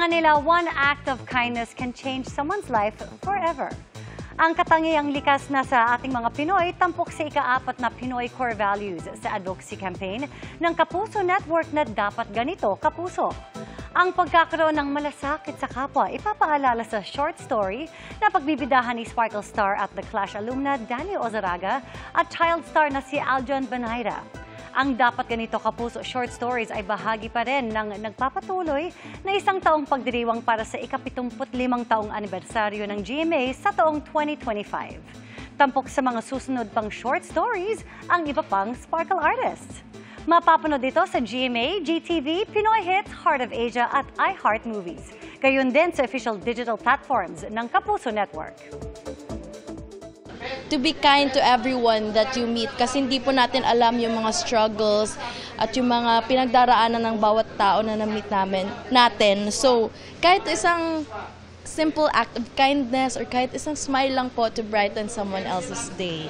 Kailangan nila one act of kindness can change someone's life forever. Ang katangiang likas na sa ating mga Pinoy, tampok sa ika-4 na Pinoy Core Values sa advocacy campaign ng Kapuso Network na dapat ganito, Kapuso. Ang pagkakaroon ng malasakit sa kapwa, ipapaalala sa short story na pagbibidahan ni Sparkle Star at The Clash alumna Danny Ozaraga at child star na si Aljon Banaira. Ang dapat ganito kapuso short stories ay bahagi pa rin ng nagpapatuloy na 1 taong pagdiriwang para sa ika-75 taong anibersaryo ng GMA sa taong 2025. Tampok sa mga susunod pang short stories ang iba pang Sparkle artists. Mapapanood dito sa GMA, GTV, Pinoy Hits, Heart of Asia at iHeart Movies. Gayon din sa official digital platforms ng Kapuso Network. To be kind to everyone that you meet kasi hindi po natin alam yung mga struggles at yung mga pinagdaraanan ng bawat tao na na-meet natin. So, kahit isang simple act of kindness or kahit isang smile lang po to brighten someone else's day.